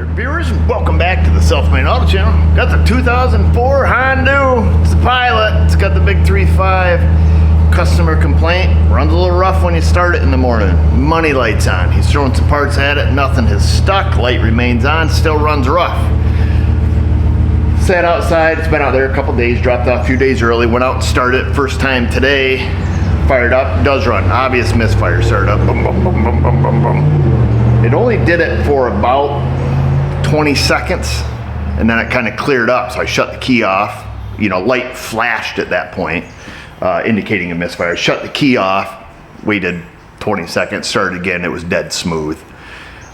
there, viewers, and welcome back to the Self-Made Auto Channel. Got the 2004 Honda. It's the Pilot. It's got the big 3.5. Customer complaint. Runs a little rough when you start it in the morning. Money light's on. He's throwing some parts at it. Nothing has stuck. Light remains on. Still runs rough. Sat outside. It's been out there a couple days. Dropped off a few days early. Went out and started it first time today. Fired up. Does run. Obvious misfire. Started up. Boom, boom, boom, boom, boom, boom, boom. It only did it for about 20 seconds and then it kind of cleared up. So I shut the key off. You know, light flashed at that point, indicating a misfire. Shut the key off, waited 20 seconds, started again. It was dead smooth.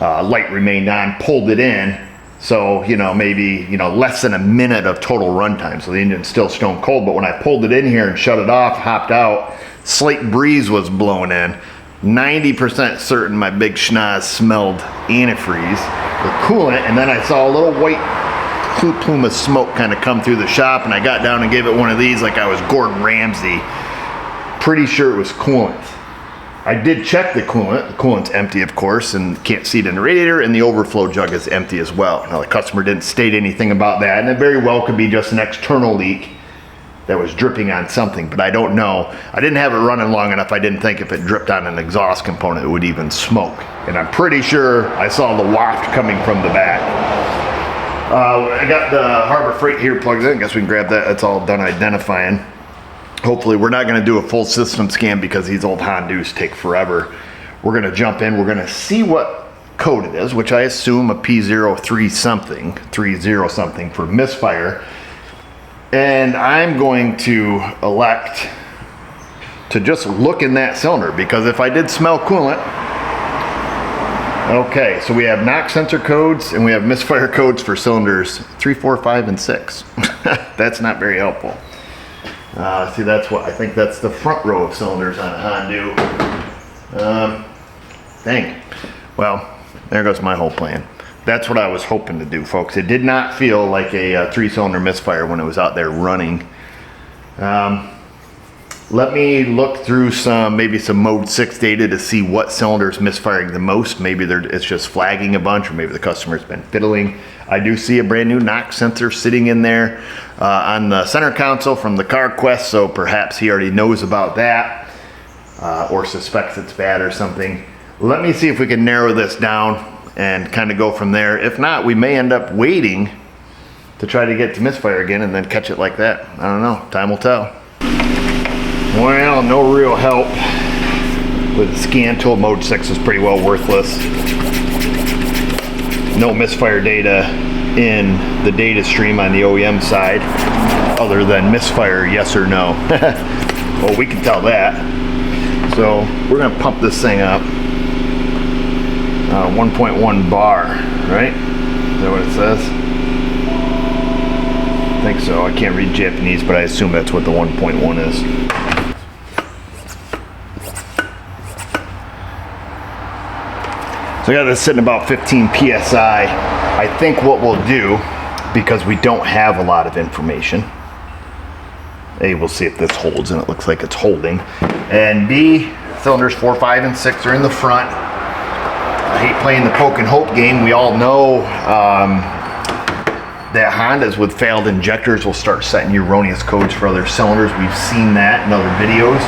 Light remained on, pulled it in. So, you know, maybe, less than a minute of total runtime. So the engine's still stone cold. But when I pulled it in here and shut it off, hopped out, slight breeze was blowing in. 90% certain my big schnoz smelled antifreeze or coolant, and then I saw a little white plume of smoke kind of come through the shop, and I got down and gave it one of these like I was Gordon Ramsay. Pretty sure it was coolant. I did check the coolant. The coolant's empty, of course, and can't see it in the radiator, and the overflow jug is empty as well. Now, the customer didn't state anything about that, and it very well could be just an external leak that was dripping on something, but I don't know. I didn't have it running long enough. I didn't think if it dripped on an exhaust component, it would even smoke. And I'm pretty sure I saw the waft coming from the back. I got the Harbor Freight here plugged in. I guess we can grab that. That's all done identifying. Hopefully, we're not gonna do a full system scan because these old Hondas take forever. We're gonna jump in. We're gonna see what code it is, which I assume a P03 something, 30 something for misfire. And I'm going to elect to just look in that cylinder because if I did smell coolant, okay, so we have knock sensor codes and we have misfire codes for cylinders 3, 4, 5, and 6. That's not very helpful. See, that's what I think that's the front row of cylinders on a Honda. Dang. Well, there goes my whole plan. That's what I was hoping to do, folks. It did not feel like a 3-cylinder misfire when it was out there running. Let me look through maybe some mode 6 data to see what cylinder is misfiring the most. Maybe it's just flagging a bunch, or maybe the customer's been fiddling. I do see a brand new knock sensor sitting in there on the center console from the CarQuest, so perhaps he already knows about that or suspects it's bad or something. Let me see if we can narrow this down and kind of go from there. If not, we may end up waiting to try to get to misfire again and then catch it like that. I don't know. Time will tell. Well, no real help with the scan tool. Mode 6 is pretty well worthless. No misfire data in the data stream on the OEM side other than misfire yes or no. Well, we can tell that. So we're going to pump this thing up. 1.1 bar, right? Is that what it says? I think so. I can't read Japanese, but I assume that's what the 1.1 is. So I got this sitting about 15 PSI. I think what we'll do, because we don't have a lot of information, A, we'll see if this holds, and it looks like it's holding. And B, cylinders 4, 5, and 6 are in the front. I hate playing the poke and hope game. We all know that Hondas with failed injectors will start setting erroneous codes for other cylinders. We've seen that in other videos.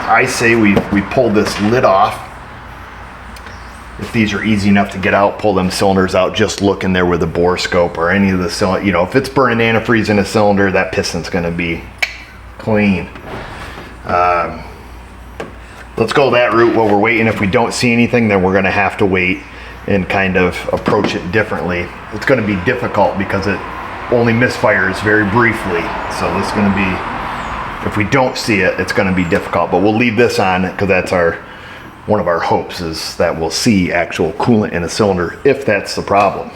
I say we pull this lid off. If these are easy enough to get out, pull them cylinders out, just look in there with a bore scope or any of the cylinder. You know, if it's burning antifreeze in a cylinder, that piston's gonna be clean. Let's go that route while we're waiting. If we don't see anything, then we're gonna have to wait and kind of approach it differently. It's gonna be difficult because it only misfires very briefly. So this is gonna be, if we don't see it, it's gonna be difficult, but we'll leave this on because that's one of our hopes is that we'll see actual coolant in a cylinder if that's the problem.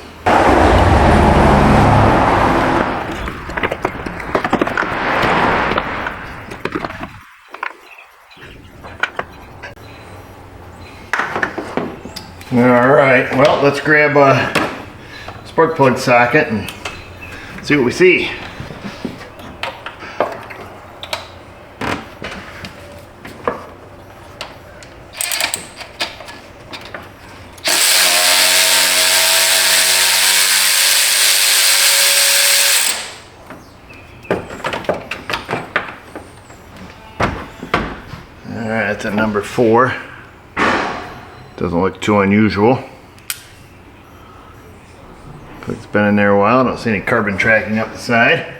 All right, well, let's grab a spark plug socket and see what we see. to number 4. Doesn't look too unusual. It's been in there a while. I don't see any carbon tracking up the side.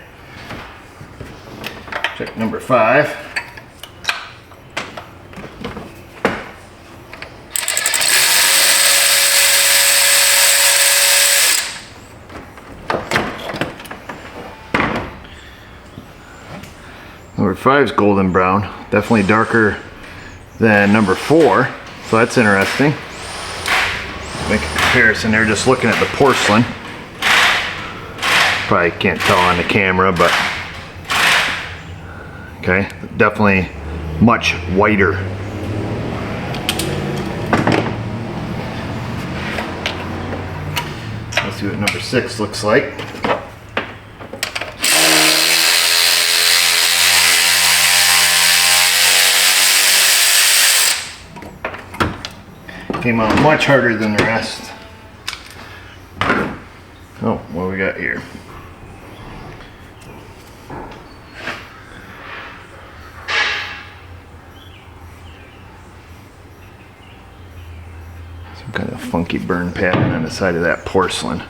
Check number 5. Number 5 is golden brown. Definitely darker than number 4. So that's interesting. Make a comparison there just looking at the porcelain. Probably can't tell on the camera, but okay, definitely much whiter. Let's see what number 6 looks like. Came out much harder than the rest. Oh, what we got here? Some kind of funky burn pattern on the side of that porcelain.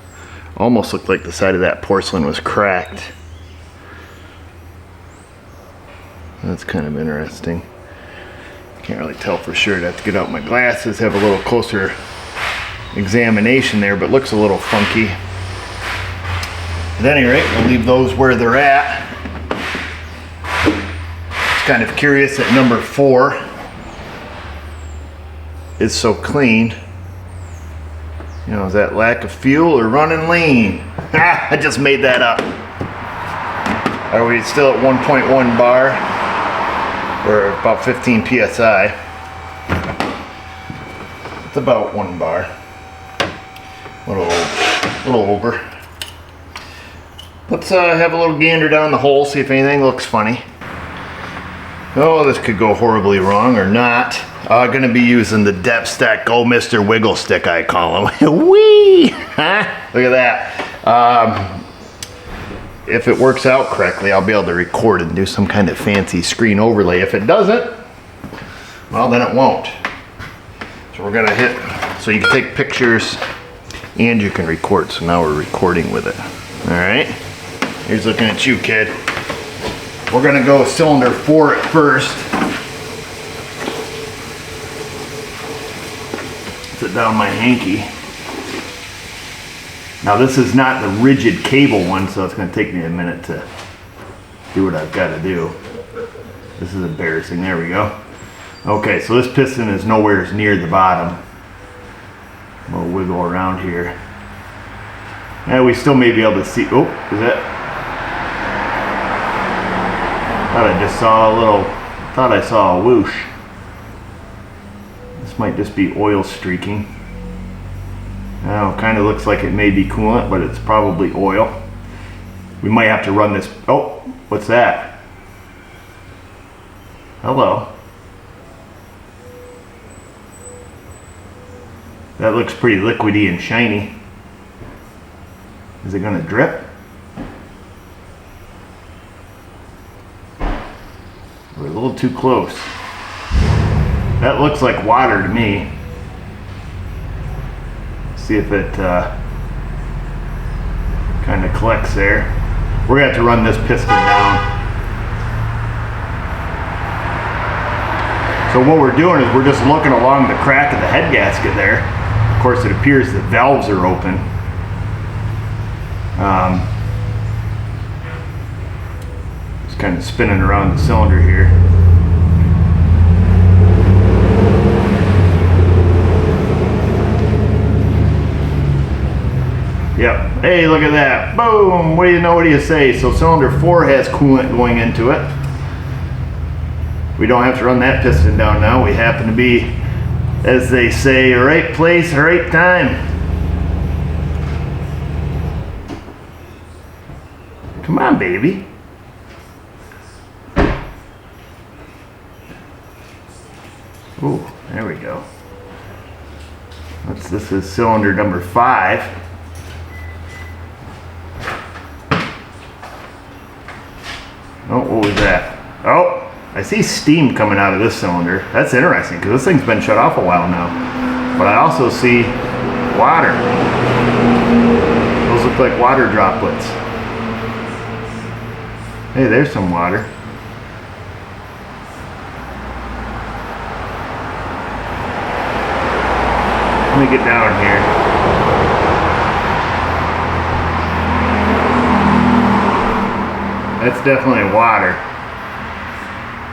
Almost looked like the side of that porcelain was cracked. That's kind of interesting. Can't really tell for sure. I'd have to get out my glasses, have a little closer examination there, but looks a little funky. At any rate, we'll leave those where they're at. Just kind of curious that number 4 is so clean. You know, is that lack of fuel or running lean? I just made that up. Are we still at 1.1 bar? Or about 15 psi. It's about 1 bar. A little over. Let's have a little gander down the hole, see if anything looks funny. Oh, this could go horribly wrong or not. Gonna be using the Depth Stack Go Mr. Wiggle Stick, I call him. Whee! Huh? Look at that. If it works out correctly, I'll be able to record and do some kind of fancy screen overlay. If it doesn't, well, then it won't. So we're gonna hit, so you can take pictures and you can record. So now we're recording with it. All right, here's looking at you, kid. We're gonna go cylinder 4 at first. Sit down my hanky. Now this is not the rigid cable one, so it's going to take me a minute to do what I've got to do. This is embarrassing. There we go. Okay, so this piston is nowhere near the bottom. We'll wiggle around here. And we still may be able to see. Oh, is that? Thought I just saw a little. Thought I saw a whoosh. This might just be oil streaking. Now, kind of looks like it may be coolant, but it's probably oil. We might have to run this. Oh, what's that? Hello. That looks pretty liquidy and shiny. Is it gonna drip? We're a little too close. That looks like water to me. See if it kind of collects there. We're gonna have to run this piston down. So what we're doing is we're just looking along the crack of the head gasket there. Of course, it appears the valves are open. Just kind of spinning around the cylinder here. Yep. Hey, look at that. Boom. What do you know? What do you say? So cylinder 4 has coolant going into it. We don't have to run that piston down now. We happen to be, as they say, right place, right time. Come on, baby. Ooh, there we go. This is cylinder number 5. Oh, what was that? Oh, I see steam coming out of this cylinder. That's interesting because this thing's been shut off a while now. But I also see water. Those look like water droplets. Hey, there's some water. Let me get down here. That's definitely water.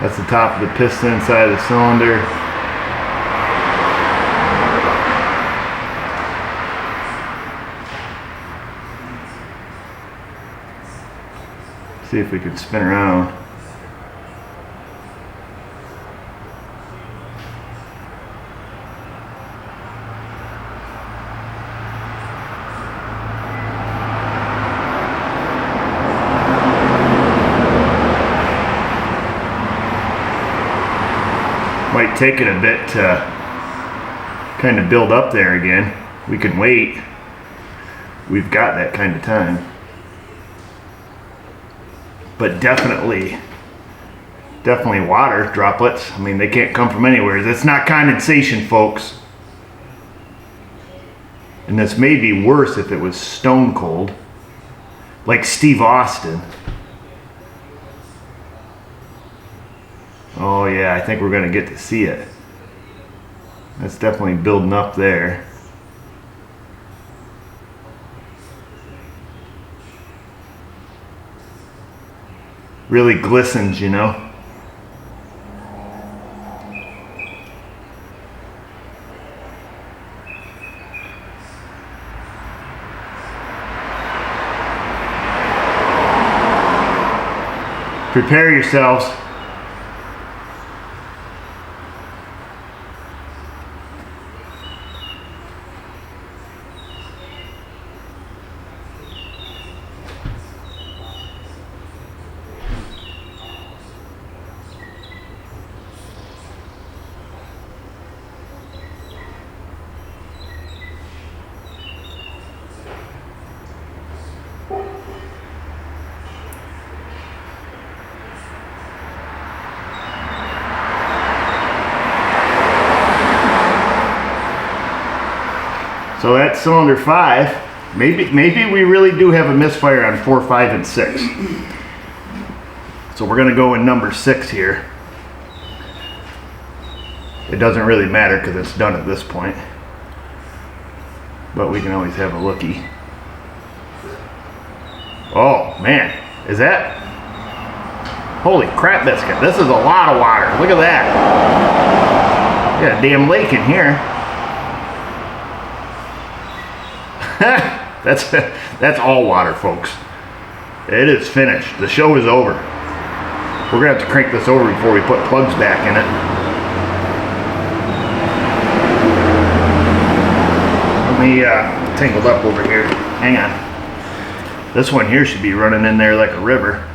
That's the top of the piston inside of the cylinder. See if we can spin around. Might take it a bit to kind of build up there again. We can wait. We've got that kind of time. But definitely water droplets. I mean, they can't come from anywhere. That's not condensation, folks. And this may be worse if it was stone cold, like Steve Austin. Oh yeah, I think we're gonna get to see it. That's definitely building up there. Really glistens, you know. Prepare yourselves. So that's cylinder 5. Maybe we really do have a misfire on 4, 5, and 6. So we're gonna go in number 6 here. It doesn't really matter because it's done at this point. But we can always have a lookie. Oh man, is that? Holy crap biscuit, this is a lot of water. Look at that. We got a damn lake in here. That's all water, folks. It is finished. The show is over. We're gonna have to crank this over before we put plugs back in it. Let me tangled up over here. Hang on. This one here should be running in there like a river.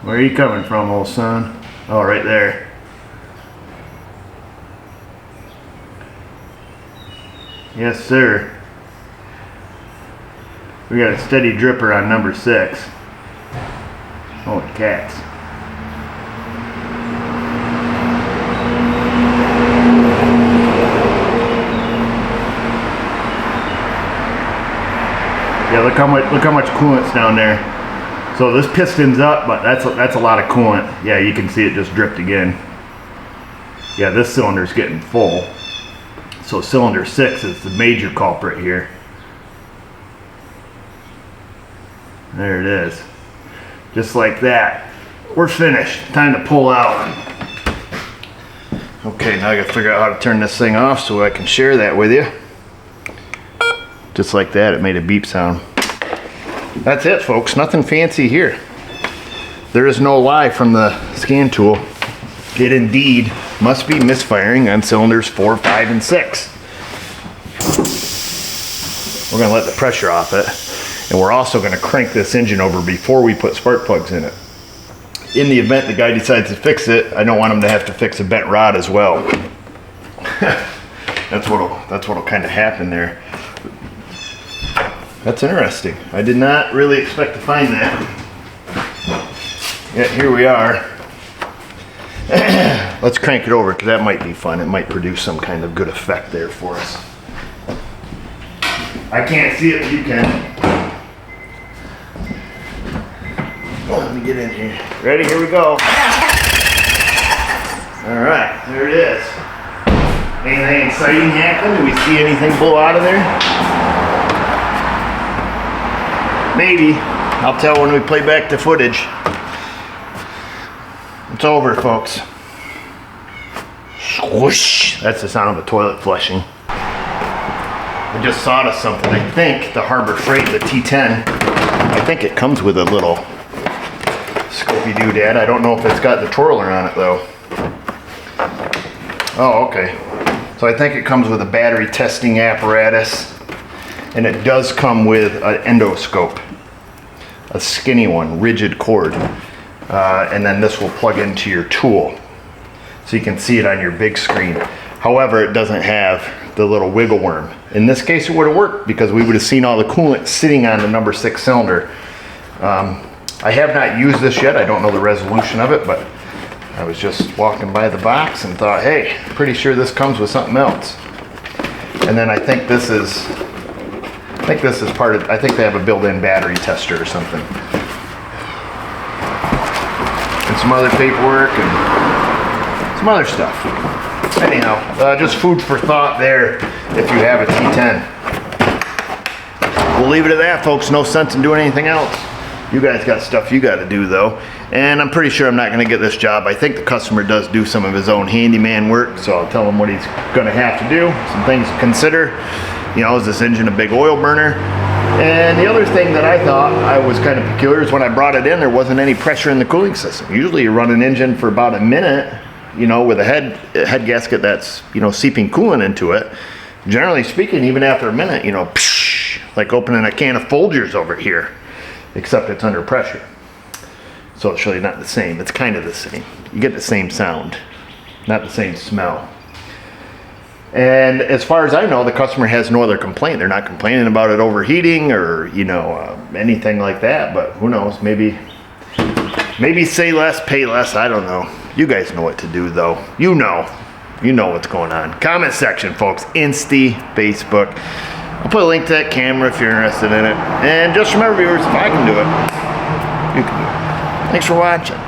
Where are you coming from, old son? Oh, right there. Yes, sir. We got a steady dripper on number 6. Holy cats. Yeah, look how much coolant's down there. So this piston's up, but that's a lot of coolant. Yeah, you can see it just dripped again. Yeah, this cylinder's getting full. So cylinder 6 is the major culprit here. There it is. Just like that. We're finished. Time to pull out. Okay, now I gotta figure out how to turn this thing off so I can share that with you. Just like that, it made a beep sound. That's it, folks. Nothing fancy here. There is no lie from the scan tool. It indeed must be misfiring on cylinders 4, 5, and 6. We're going to let the pressure off it, and we're also going to crank this engine over before we put spark plugs in it. In the event the guy decides to fix it, I don't want him to have to fix a bent rod as well. That's what'll kind of happen there. That's interesting. I did not really expect to find that. Yet here we are. Let's crank it over because that might be fun. It might produce some kind of good effect there for us. I can't see it, but you can. Oh, let me get in here. Ready? Here we go. All right, there it is. Anything exciting happen? Do we see anything blow out of there? Maybe. I'll tell when we play back the footage. It's over, folks. Swoosh. That's the sound of a toilet flushing. I just thought of something. I think the Harbor Freight, the T10, I think it comes with a little Scopy doodad. I don't know if it's got the twirler on it though. Oh, okay. So I think it comes with a battery testing apparatus, and it does come with an endoscope, a skinny one, rigid cord, and then this will plug into your tool, so you can see it on your big screen. However, it doesn't have the little wiggle worm. In this case, it would have worked because we would have seen all the coolant sitting on the number 6 cylinder. I have not used this yet. I don't know the resolution of it, but I was just walking by the box and thought, hey, pretty sure this comes with something else. And then I think this is part of, I think they have a built-in battery tester or something. And some other paperwork and some other stuff. Anyhow, just food for thought there if you have a T10. We'll leave it at that, folks. No sense in doing anything else. You guys got stuff you got to do though, and I'm pretty sure I'm not going to get this job. I think the customer does do some of his own handyman work, so I'll tell him what he's going to have to do. Some things to consider. You know, is this engine a big oil burner? And the other thing that I thought I was kind of peculiar is when I brought it in, there wasn't any pressure in the cooling system. Usually you run an engine for about a minute, you know, with a head gasket that's, you know, seeping coolant into it. Generally speaking, even after a minute, you know, psh, like opening a can of Folgers over here. Except it's under pressure. So it's really not the same. It's kind of the same. You get the same sound, not the same smell. And as far as I know, the customer has no other complaint. They're not complaining about it overheating or, you know, anything like that. But who knows? Maybe say less, pay less. I don't know. You guys know what to do, though. You know what's going on. Comment section, folks. Insta, Facebook. I'll put a link to that camera if you're interested in it. And just remember, viewers, if I can do it, you can do it. Thanks for watching.